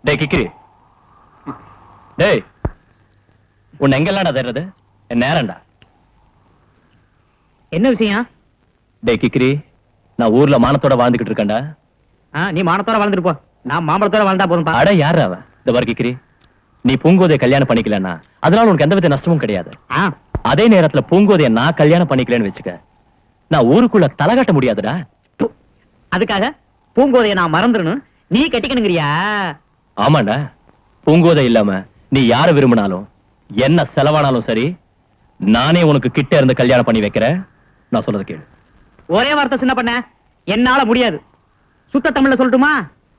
டேய் கிக்கிரி, டேய் உன்னை எங்கெல்லாம்டா தேடுறது? என் நேரம்டா. என்ன விஷயம்? டேய் கிக்கிரி, நான் ஊர்ல மானத்தோட வாழ்ந்துகிட்டு இருக்கேன்டா. நீ மானத்தோட வாழ்ந்துட்டு போ, நான் மாம்பழத்தோட வாழ்ந்தா போதும். அட யாரு அவன்? இந்த வர கிக்கிரி, நீ பூங்கோதைய கல்யாணம் பண்ணிக்கலன்னா அதனால உனக்கு எந்தவித நஷ்டமும் கிடையாது. அதே நேரத்துல பூங்கோதைய நான் கல்யாணம் பண்ணிக்கலன்னு வச்சுக்க, நான் ஊருக்குள்ள தலை காட்ட முடியாதுடா. அதுக்காக பூங்கோதைய நான் மறந்துடணும், நீ கட்டிக்கணுங்கிறியா? ஆமாண்டா, பூங்கோதை இல்லாம நீ யார விரும்பினாலும் என்ன செலவானாலும் சரி, நானே உனக்கு கிட்ட இருந்து கல்யாணம் பண்ணி வைக்கிறேன். நான் சொல்றது கேளு. ஒரே வார்த்தை சின்ன பண்ண, என்னால முடியாது. சுத்த தமிழ்ல சொல்லட்டுமா?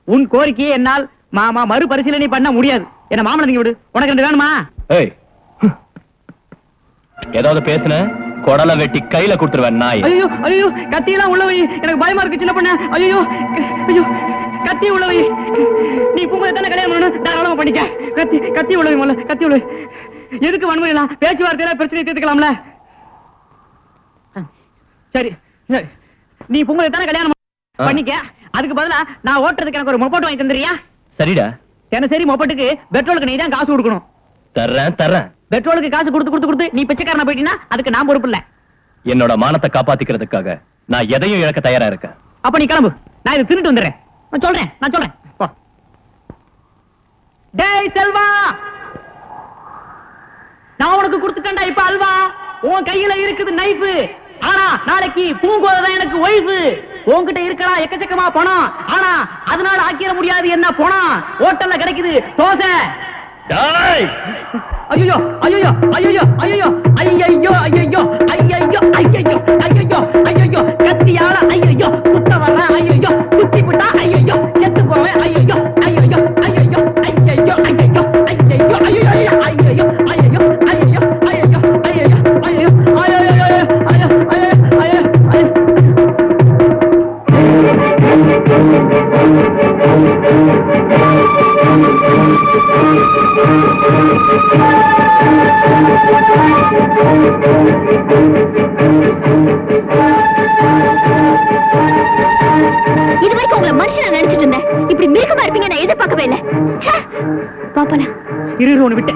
உன் கோரிக்கையை என்னால் மாமா மறுபரிசீலனை பண்ண முடியாது. என்ன மாமனை நீங்க விடு, உனக்கு ரெண்டு வேணுமா? ஏய், ஏதாவது பேசுன கொடலை வெட்டி கையில கொடுத்துருவேன் நாய். ஐயோ ஐயோ, கத்தியெல்லாம் உள்ள வை, எனக்கு பயமா இருக்கு சின்ன பண்ண. ஐயோ ஐயோ, கத்தி உள்ள வை. நீ பூங்கோதை தானே கல்யாணம் பண்ணணும், தாராளமா பண்ணிக்க. கத்தி உள்ள வை, முதல்ல கத்தி உள்ள வை. எதுக்கு வன்முறையெல்லாம்? பேச்சுவார்த்தையில பிரச்சனை தீர்த்துக்கலாம்ல. சரி சரி, நீ பூங்கோதை தானே கல்யாணம் பண்ணிக்க. அதுக்கு பதிலா நான் ஓட்டுறதுக்கு எனக்கு ஒரு மொபைல் வாங்கி தந்துறியா? சரிடா. தினசரி மொபைலுக்கு பெட்ரோலுக்கு நீ தான் காசு கொடுக்கணும். தர்றேன். பெட்ரோலுக்கு காசு கொடுத்து நீ பிச்சைக்காரனா போயிட்டீன்னா அதுக்கு நான் பொறுப்பு இல்ல. என்னோட மானத்தை காப்பாத்திக்கிறதுக்காக நான் எதையும் இழக்க தயாரா இருக்கேன். அப்ப நீ கிளம்பு, நான் இதை திருட்டு வந்துடுறேன். நான் சொல்றேன். டேய் செல்வா, நான் உனக்கு கொடுத்துட்டேன்டா இப்ப அல்வா. உன் கையில இருக்குது நைஃபு. ஆனா நாளைக்கு பூங்கோதை தான் எனக்கு ஒய்ஃபு. உன்கிட்ட இருக்கலாம் எக்கச்சக்கமா பணம், ஆனா அதனால ஆக்கிட முடியாது என்ன பணம். ஹோட்டல்ல கிடைக்குது தோசை. ஐயோ ஐயோ ஐயோ ஐயோ ஐயோ ஐயோ ஐயோ ஐயோ, கத்தியால ஐயோ குத்த வர்ற, ஐயோ குத்தி விட்டா, ஐயோ செத்து போவேன், ஐயோ ஐயோ ஐயோ ஐயோ ஐயோ ஐயோ ஐயோ ஐயோ ஐயோ ஐயோ இது வரைக்கும் உங்களை மனுஷனா நினைச்சிட்டு இருந்தேன், இப்படி மிருகமா இருப்பீங்க நான் எதிர்பார்க்கவே இல்லை. பாப்பனா இரு ஒண்ணு விட்டு.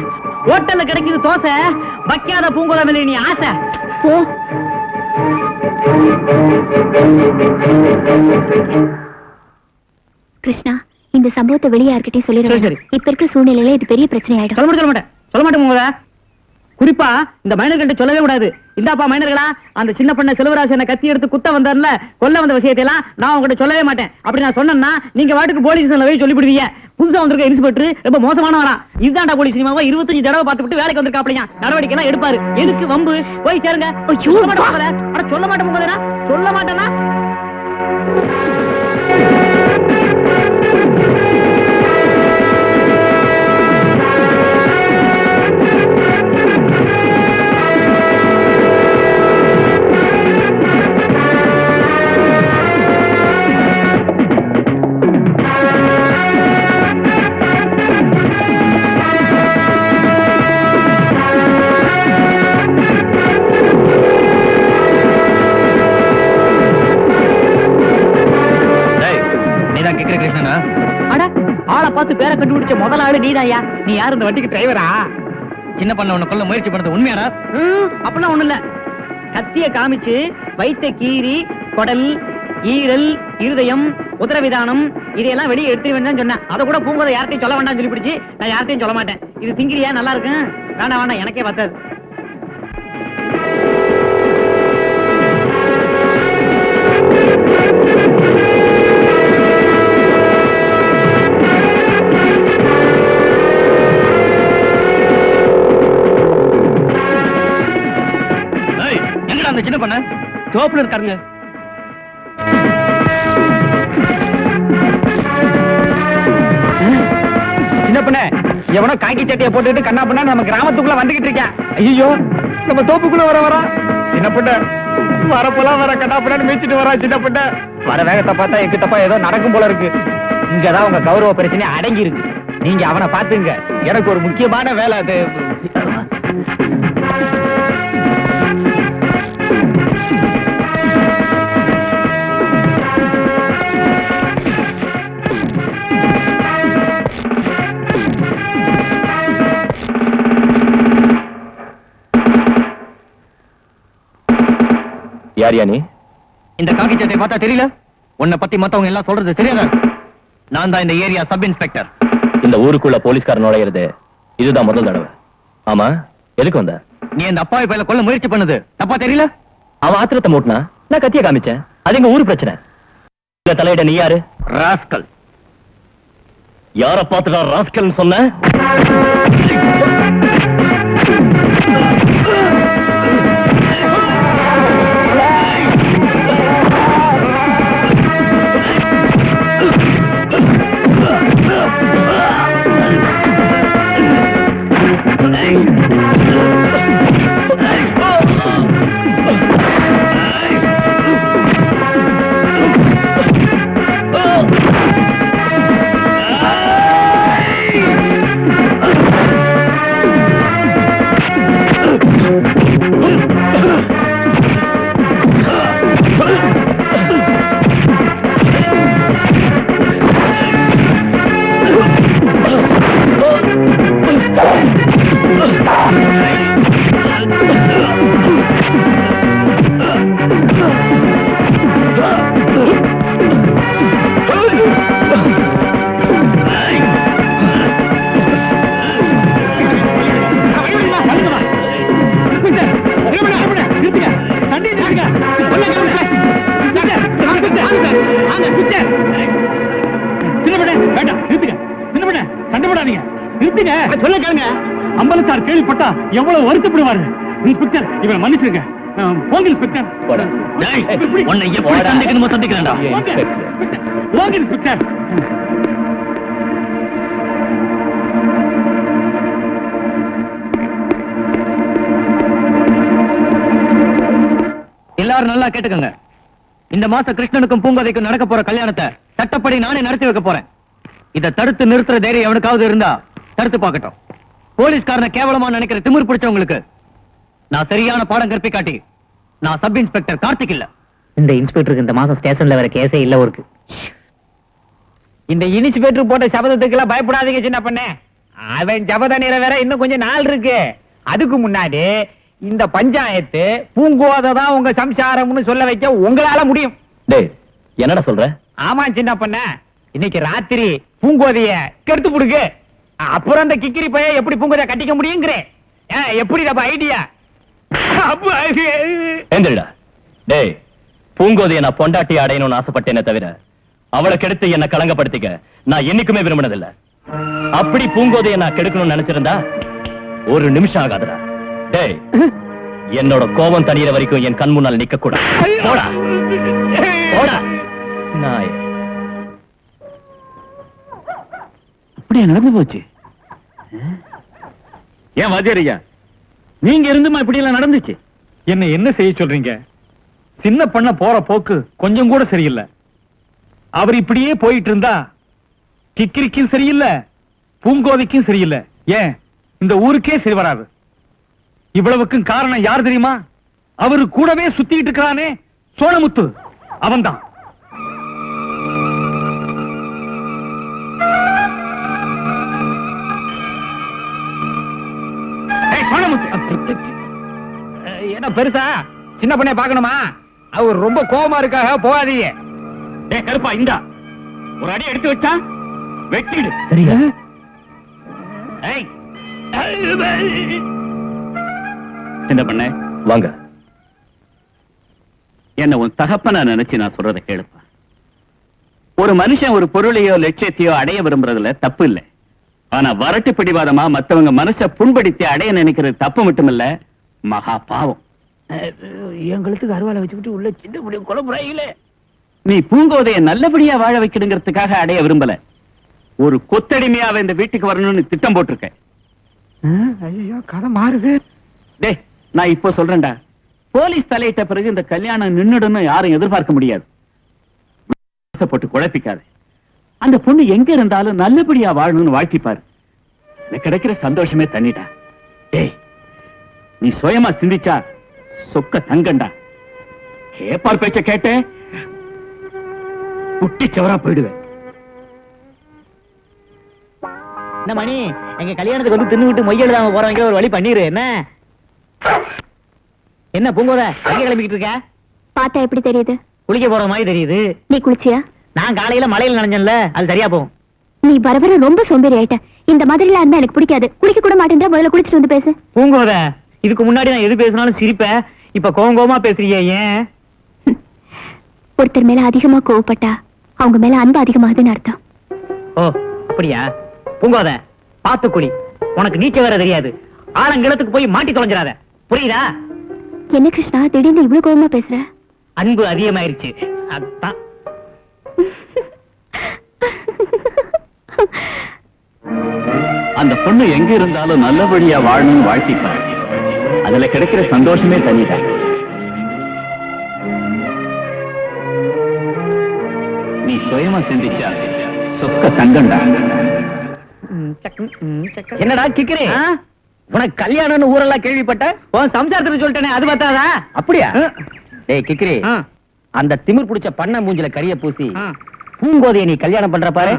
ஹோட்டல்ல கிடைக்குது தோசை, வைக்காத பூங்கோதை மேல நீ ஆசை. ஓ கிருஷ்ணா, இந்த சம்பவத்தை வெளியே யார்கிட்டயும் சொல்லிடுறேன். இப்ப இருக்க சூழ்நிலையில இது பெரிய பிரச்சனை ஆயிடும். சொல்ல மாட்டேன் பூங்கோதை. குறிப்பா இந்த மைனர்கிட்ட சொல்லவே கூடாது. இந்தாப்பா மைனர்களா, அந்த சின்ன பண்ண செல்வராஜ் என்ன கத்தி எடுத்து குத்த வந்தார்ல, கொல்ல வந்த விஷயத்தையெல்லாம் நான் உங்ககிட்ட சொல்லவே மாட்டேன். அப்படி நான் சொன்னேன்னா நீங்க வாட்டுக்கு போலீஸ் போய் சொல்லிவிடுவீங்க. புதுசா வந்திருக்க இன்ஸ்பெக்டர் ரொம்ப மோசமானவனா. இதுதான்டா போலீஸ் சினிமாவை 25 தடவை பார்த்துட்டு வேலைக்கு வந்திருக்காப்லையா, நடவடிக்கை எல்லாம் எடுப்பாரு. எதுக்கு வம்பு? போய் சேருங்க. சொல்ல மாட்டேன் போதா, சொல்ல மாட்டேன்னா ஆளை பார்த்து பேரை கண்டுபிடிச்ச முதல் ஆளு நீதாயா. நீ யாரு இந்த வண்டிக்கு டிரைவரா? சின்ன பண்ண உன்னை கொல்ல முயற்சி பண்ணது உண்மையாடா? அப்படிலாம் ஒண்ணு இல்ல. கத்திய காமிச்சு வைத்த கீரி, குடல், ஈரல், இருதயம், உதரவிதானம் இதையெல்லாம் வெளியே எடுத்து வேண்டாம் சொன்னேன். அதை கூட பூங்கோதை யார்ட்டையும் சொல்ல வேண்டாம் சொல்லி பிடிச்சு நான் யார்ட்டையும் சொல்ல மாட்டேன். இது திங்கிரியா? நல்லா இருக்கு. வேண்டாம் எனக்கே பத்தாது. அந்த சின்ன பண்ண தோப்புல இருக்காருங்க. சின்ன பண்ண எவனோ காக்கி சட்டையை போட்டுட்டு கண்ணா பண்ண நம்ம கிராமத்துக்குள்ள வந்துகிட்டு இருக்கேன். ஐயோ, நம்ம தோப்புக்குள்ள வர சின்ன பண்ண வரப்பெல்லாம் வர கண்ணா பண்ணு மேய்ச்சிட்டு வரா. சின்ன பண்ண வர வேகத்தை பார்த்தா எக்கு தப்பா ஏதோ நடக்கும் போல இருக்கு. இங்கதான் உங்க கௌரவ பிரச்சனை அடங்கி இருக்கு. நீங்க அவனை பாத்துங்க, எனக்கு ஒரு முக்கியமான வேலை. அது யார் யா நீ? இந்த காக்கி சட்டை பார்த்தா தெரியல? உன்னை பத்தி மத்தவங்க எல்லாம் சொல்றது தெரியாதா? நான் தான் இந்த ஏரியா சப் இன்ஸ்பெக்டர். இந்த ஊருக்குள்ள போலீஸ்காரன் நுழையிறது இதுதான் முதல் தடவை. ஆமா, எதுக்கு வந்த? நீ இந்த அப்பாவி பையல கொல்ல முயற்சி பண்ணது தப்பா தெரியல? அவன் ஆத்திரத்தை மூட்டினா நான் கத்திய காமிச்சேன். அது எங்க ஊரு பிரச்சனை. இந்த தலையிட நீ யாரு? ராஸ்கல். யார பார்த்துடா ராஸ்கல் சொன்ன? அம்பலத்தார் கேள்விப்பட்டா எவ்வளவு வருத்தப்படுவாரு. இன்ஸ்பெக்டர், இவரை மன்னிச்சிருங்க. போங்க இன்ஸ்பெக்டர். உன்னை எப்படி சந்திக்கணுமோ சந்திக்கிறேன்டா. போங்க இன்ஸ்பெக்டர். எல்லாரும் நல்லா கேட்டுக்கங்க. இந்த மாசம் கிருஷ்ணனுக்கும் பூங்கோதைக்கும் நடக்க போற கல்யாணத்தை சட்டப்படி நானே நடத்தி வைக்க போறேன். இதை தடுத்து நிறுத்துற தைரியம் எவனுக்காவது இருந்தா தடுத்து பார்க்கட்டும். போலீஸ்காரனை கேவலமா நினைக்கிற திமிர் பிடிச்சவங்களுக்கு நான் சரியான பாடம் கற்பி காட்டி. நான் சப் இன்ஸ்பெக்டர் கார்த்திக் இல்ல. இந்த இன்ஸ்பெக்டருக்கு இந்த மாசம் ஸ்டேஷன்ல வேற கேஸே இல்ல இருக்கு. இந்த இன்ஸ்பெக்டர் போட்ட சபதத்துக்கு எல்லாம் பயப்படாதீங்க சின்ன பண்ணே. அவன் ஜபத நேரம் வேற இன்னும் கொஞ்சம் நாள் இருக்கு. அதுக்கு முன்னாடி இந்த பஞ்சாயத்து பூங்கோதை தான் உங்க சம்சாரம்னு சொல்ல வைக்க உங்களால முடியும். டேய், என்னடா சொல்ற? ஆமா சின்ன பண்ண, இன்னைக்கு ராத்திரி பூங்கோதைய கெடுத்து புடுங்க. அப்புறம் அந்த கிக்கிரி பைய எப்படி பூங்கோதைய கட்டிக்க முடியுங்கிறேன். எப்படி ஐடியா? எந்திரடா. டேய், பூங்கோதைய நான் பொண்டாட்டி அடையணும்னு ஆசைப்பட்டேனே தவிர அவளை கெடுத்து என்ன கலங்கப்படுத்திக்க நான் என்னைக்குமே விரும்பினதில்லை. அப்படி பூங்கோதைய நான் கெடுக்கணும்னு நினைச்சிருந்தா ஒரு நிமிஷம் ஆகாதுடா. டேய், என்னோட கோபம் தணிகிற வரைக்கும் என் கண் முன்னால் நிக்க கூடாது. போடா போடா நாய். அப்படியே நடந்து போச்சு. ஏன் வாத்தியாரையா, நீங்க இருந்துமா இப்படி எல்லாம் நடந்துச்சு? என்ன செய்ய சொல்றீங்க? சின்ன பண்ண போற போக்கு கொஞ்சம் கூட சரியில்லை. அவர் இப்படியே போயிட்டு இருந்தா கிக்கிரிக்கும் சரியில்லை, பூங்கோதைக்கும் சரியில்லை, ஏன் இந்த ஊருக்கே சரி வராது. இவ்வளவுக்கும் காரணம் யார் தெரியுமா? அவரு கூடவே சுத்திட்டு இருக்கிறானே சோழமுத்து, அவன்தான். என்ன பெருசா சின்ன பண்ணே பாக்கணுமா? அவர் ரொம்ப கோபமா இருக்காக, போகாதீங்க. கருப்பா, இந்தா ஒரு அடி எடுத்து வச்சா வெட்டிடு. சரியா? என்ன பண்ண? வாங்க. என்ன உன் தகப்பனா நினைச்சு நான் சொல்றதை கேளுப்பா. ஒரு மனுஷன் ஒரு பொருளையோ லட்சியத்தையோ அடைய விரும்புறதுல தப்பு இல்லை. ஆனா வரட்டு பிடிவாதமா மத்தவங்க மனச புண்படுத்தி அடைய நினைக்கிறது தப்பு மட்டுமில்ல, மகா பாவம். எங்களுக்கு அருவாலை வச்சுக்கிட்டு உள்ள சின்ன முடியும் குழம்புறாங்களே. நீ பூங்கோதைய நல்லபடியா வாழ வைக்கணுங்கிறதுக்காக அடைய விரும்பல. ஒரு கொத்தடிமையாவ இந்த வீட்டுக்கு வரணும்னு திட்டம் போட்டிருக்க. ஐயோ, கதை மாறுது. டேய், நான் இப்போ சொல்றேன்டா, போலீஸ் தலையிட்ட பிறகு இந்த கல்யாணம் நின்னுடுன்னு யாரும் எதிர்பார்க்க முடியாது. போட்டு குழப்பிக்காது. அந்த பொண்ணு எங்க இருந்தாலும் நல்லபடியா வாழணும்னு வாழ்த்திப்பாரு. எனக்கு கிடைக்கிற சந்தோஷமே தண்ணிடா. டேய், நீ சுயமா சிந்திச்சா சொக்க தங்கண்டா. கேப்பார் பேச்ச கேட்டு குட்டி சவரா போயிடுவேன். என்ன மணி, எங்க கல்யாணத்துக்கு வந்து தின்னு விட்டு மொய் எழுதாம போறவங்க ஒரு வழி பண்ணிரு. என்ன பூங்கோத எங்க கிளம்பிக்கிட்டு இருக்க? பார்த்தா எப்படி தெரியுது? குளிக்க போற மாதிரி தெரியுது. நீ குளிச்சியா? நான் காலையில மழையில நனைஞ்சேன்ல, அது சரியா போகும். நீ வர வர ரொம்ப சோம்பேறி ஆயிட்ட. இந்த மாதிரி எல்லாம் இருந்தா எனக்கு பிடிக்காது. குளிக்க கூட மாட்டேன்ற, முதல்ல குளிச்சுட்டு வந்து பேசு. பூங்கோத, இதுக்கு முன்னாடி நான் எது பேசினாலும் சிரிப்பேன். இப்ப கோவமா பேசுறியே, ஏன்? ஒருத்தர் மேல அதிகமா கோவப்பட்டா அவங்க மேல அன்பு அதிகமாகுதுன்னு அர்த்தம். ஓ, அப்படியா? பூங்கோத, பாத்து குளி. உனக்கு நீச்சல் வேற தெரியாது. ஆழங்கிணத்துக்கு போய் மாட்டி தொலைஞ்சிடாத, புரியுதா? என்ன கிருஷ்ணா, திடீர்னு இவ்வளவு கோவமா பேசுற? அன்பு அதிகமாயிருச்சு, அதான். அந்த பொண்ணு எங்க இருந்தாலும் நல்லபடியா வாழணும்னு வாழ்த்திப்பாரு. அதுல கிடைக்கிற சந்தோஷமே தனிதான். நீ சுயமா சிந்திச்சா சொக்க தங்கண்டா. என்னடா கிக்கிறே, உனக்கு கல்யாணம்னு ஊரெல்லாம் கேள்விப்பட்ட? உன் சம்சாரத்துக்கு சொல்லிட்டேனே, அது பார்த்தாதா? அப்படியா? டேய் கிக்கிறே, ஆ. அந்த திமிர் பிடிச்ச பண்ண மூஞ்சில கரிய பூசி ஆ. பூங்கோதைய நீ கல்யாணம் பண்ற பாரு,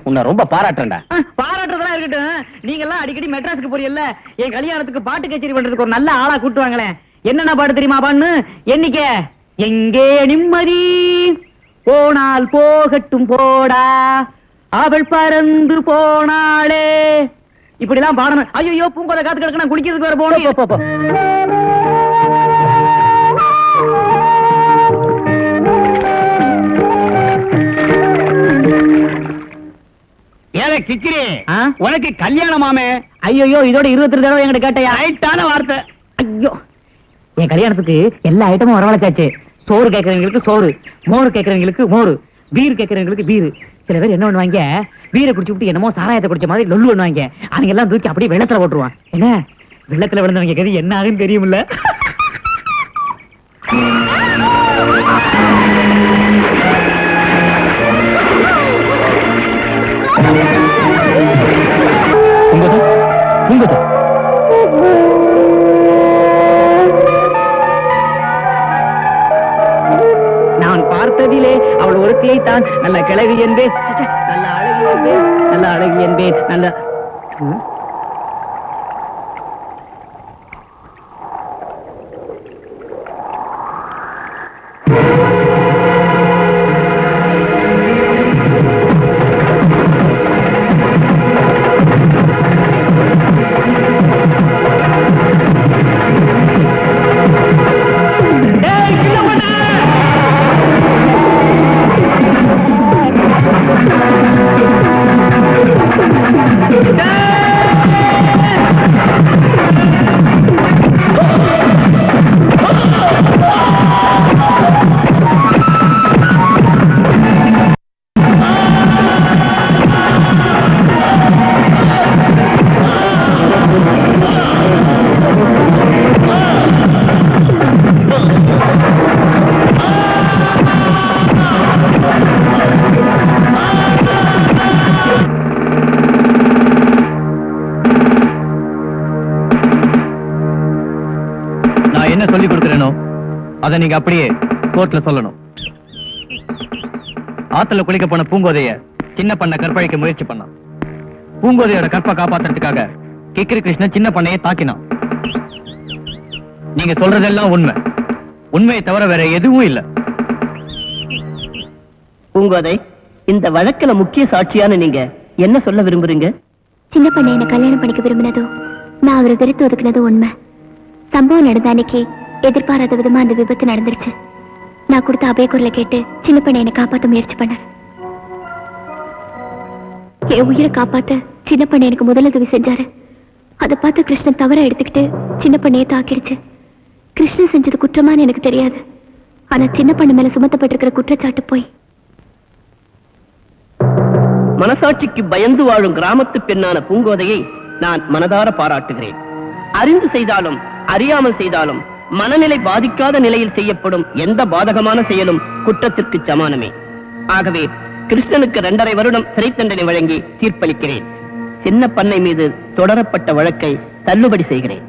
உன்னை ரொம்ப பாராட்டுறேன்டா. பாராட்டுறதெல்லாம் இருக்கட்டும். நீங்க எல்லாம் அடிக்கடி மெட்ராஸுக்கு போறீல்ல, என் கல்யாணத்துக்கு பாட்டு கச்சேரி பண்றதுக்கு ஒரு நல்ல ஆளா கூட்டுவாங்களேன். என்னென்ன பாட்டு தெரியுமா பான்னு? எண்ணிக்க. எங்கே நிம்மதி, போனால் போகட்டும் போடா, அவள் பறந்து போனாளே, இப்படி எல்லாம் பாடணும். ஐயோ, பூங்கோதை காத்து கிடக்கு, நான் குளிக்கிறதுக்கு வேற போகணும். ஏவே கிக்கிறே, ஆ? உனக்கு கல்யாணமாமே? ஐயோ, இதோட 22 தடவை என்கிட்ட கேட்டையா? ரைட்டான வார்த்தை. ஐயோ, என் கல்யாணத்துக்கு எல்லா ஐட்டமும் வரவழைச்சாச்சு. சோறு கேட்கறவங்களுக்கு சோறு, மோர் கேட்கறவங்களுக்கு மோர், பீர் கேட்கறவங்களுக்கு பீர். சில பேர் என்ன பண்ணுவாங்க, பீரை குடிச்சு விட்டு என்னமோ சாராயத்தை குடிச்ச மாதிரி லொல்லு பண்ணுவாங்க. அவங்க எல்லாம் தூக்கி அப்படியே வெள்ளத்துல போட்டுருவான். என்ன, வெள்ளத்துல விழுந்தவங்க கதி என்ன ஆகுன்னு தெரியுமில்ல? நான் பார்த்ததிலே அவள் ஒருத்தியை தான் நல்ல கிழவி என்பேன், நல்ல அழகி என்பேன், நல்ல அழகி என்பேன், நல்ல. என்ன சொல்லி கொடுக்கிறேனோ அதை நீங்க அப்படியே கோர்ட்ல சொல்லணும். ஆத்துல குளிக்க போன பூங்கோதைய சின்ன பண்ண கற்பழிக்க முயற்சி பண்ணான். பூங்கோதையோட கற்பை காப்பாத்துறதுக்காக கிக்கிரி கிருஷ்ணன் சின்ன பண்ணையை தாக்கினான். நீங்க சொல்றதெல்லாம் உண்மை. உண்மையை தவிர வேற எதுவும் இல்ல. பூங்கோதை, இந்த வழக்குல முக்கிய சாட்சியான நீங்க என்ன சொல்ல விரும்புறீங்க? சின்ன பண்ண என்ன கல்யாணம் பண்ணிக்க விரும்பினதும் நான் அவரை வெறுத்து ஒதுக்குனதும் உண்மை. சம்பவம் நடந்த அன்னைக்கு எதிர்பாராத விதமா அந்த விபத்து நடந்துருச்சு. நான் கொடுத்த அபயக்குரலை கேட்டு சின்ன பண்ண என்னை காப்பாத்த முயற்சி பண்ணார். என் உயிரை காப்பாத்த சின்ன பண்ண எனக்கு முதலுதவி செஞ்சாரு. அதை பார்த்து கிருஷ்ணன் தவற எடுத்துக்கிட்டு சின்ன பண்ணையை தாக்கிடுச்சு. கிருஷ்ணன் செஞ்சது குற்றமானு எனக்கு தெரியாது. ஆனா சின்ன பண்ண மேல சுமத்தப்பட்டிருக்கிற குற்றச்சாட்டு போய். மனசாட்சிக்கு பயந்து வாழும் கிராமத்து பெண்ணான பூங்கோதையை நான் மனதார பாராட்டுகிறேன். அறிந்து செய்தாலும் அறியாமல் செய்தாலும் மனநிலை பாதிக்காத நிலையில் செய்யப்படும் எந்த பாதகமான செயலும் குற்றத்திற்கு சமானமே. ஆகவே கிருஷ்ணனுக்கு 2.5 வருடம் சிறை தண்டனை வழங்கி தீர்ப்பளிக்கிறேன். சின்ன பண்ணை மீது தொடரப்பட்ட வழக்கை தள்ளுபடி செய்கிறேன்.